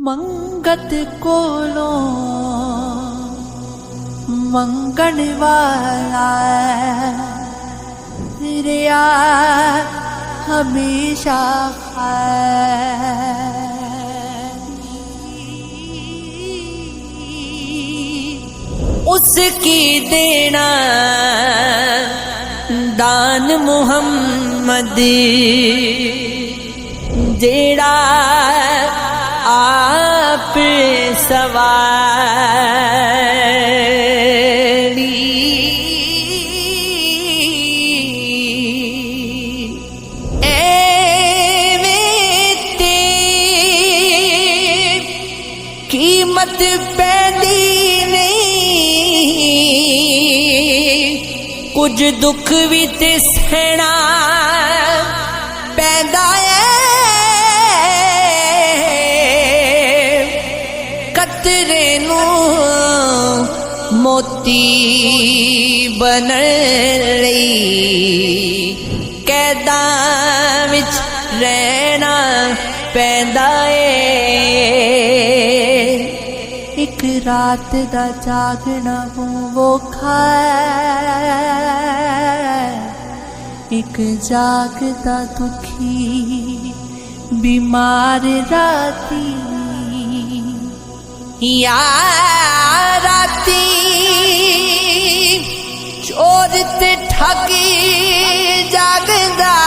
मंगत कोलो मंगण वाला रिया हमेशा उसकी देना दान मुहम्मद जेड़ा आप सवारी एवेते कीमत पैदी नहीं कुछ दुख भी ते सहना पैदा मोती बनण लई कैदां विच रहना पैंदा है। एक रात दा जागना वोखा एक जागदा दुखी बीमार राती या राती चोर ते ठगी जागदा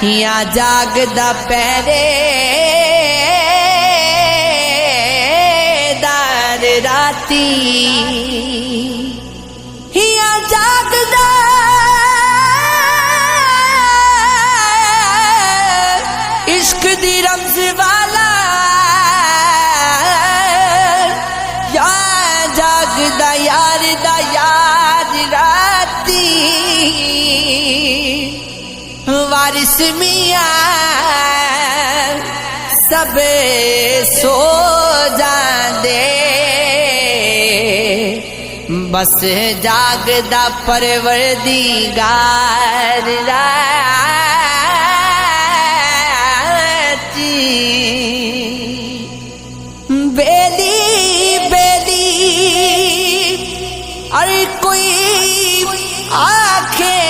या जागदा पहरेदार राती या जागदा इश्क दी रमज वाला या जागदा यार दा यार राती वारिस मियां सब सो जांदे बस जागदा परवरदिगार बेली बेली अरे कोई आखे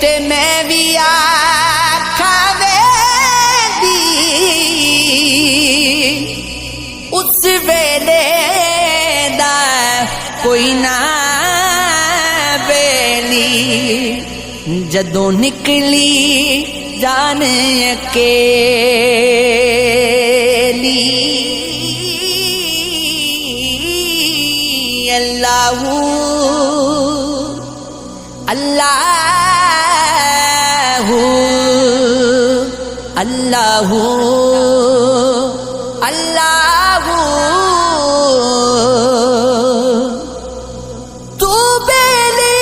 ते मैं भी आखा वेदी उस वेले दा कोई ना बेली जदों निकली जान अकेली अल्लाहू अल्लाहू अल्लाहू अल्लाहू तू बेली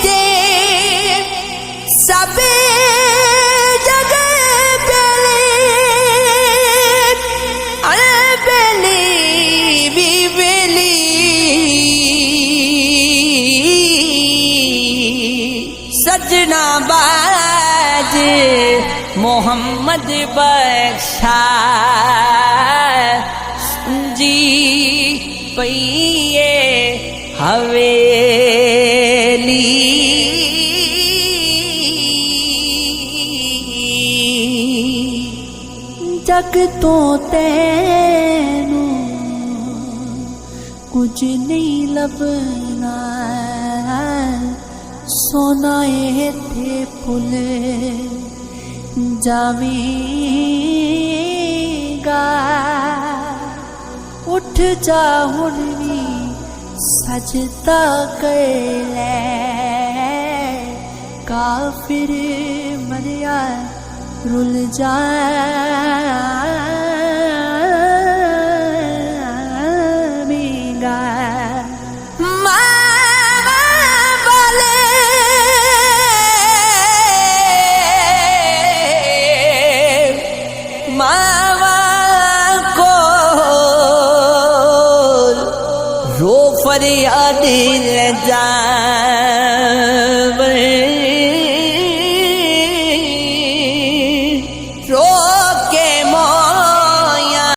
ते सब जगह बेली अरे बेली भी बेली सजना बाज मोहम्मद बख्शा जी पइए हवेली जग तो तैनू कुछ नहीं लभना सोना थे फुल जावेगा उठ जा हुण भी सजदा कर ले काफिर मरिया रुल जावेगा मावा को रो फरियाद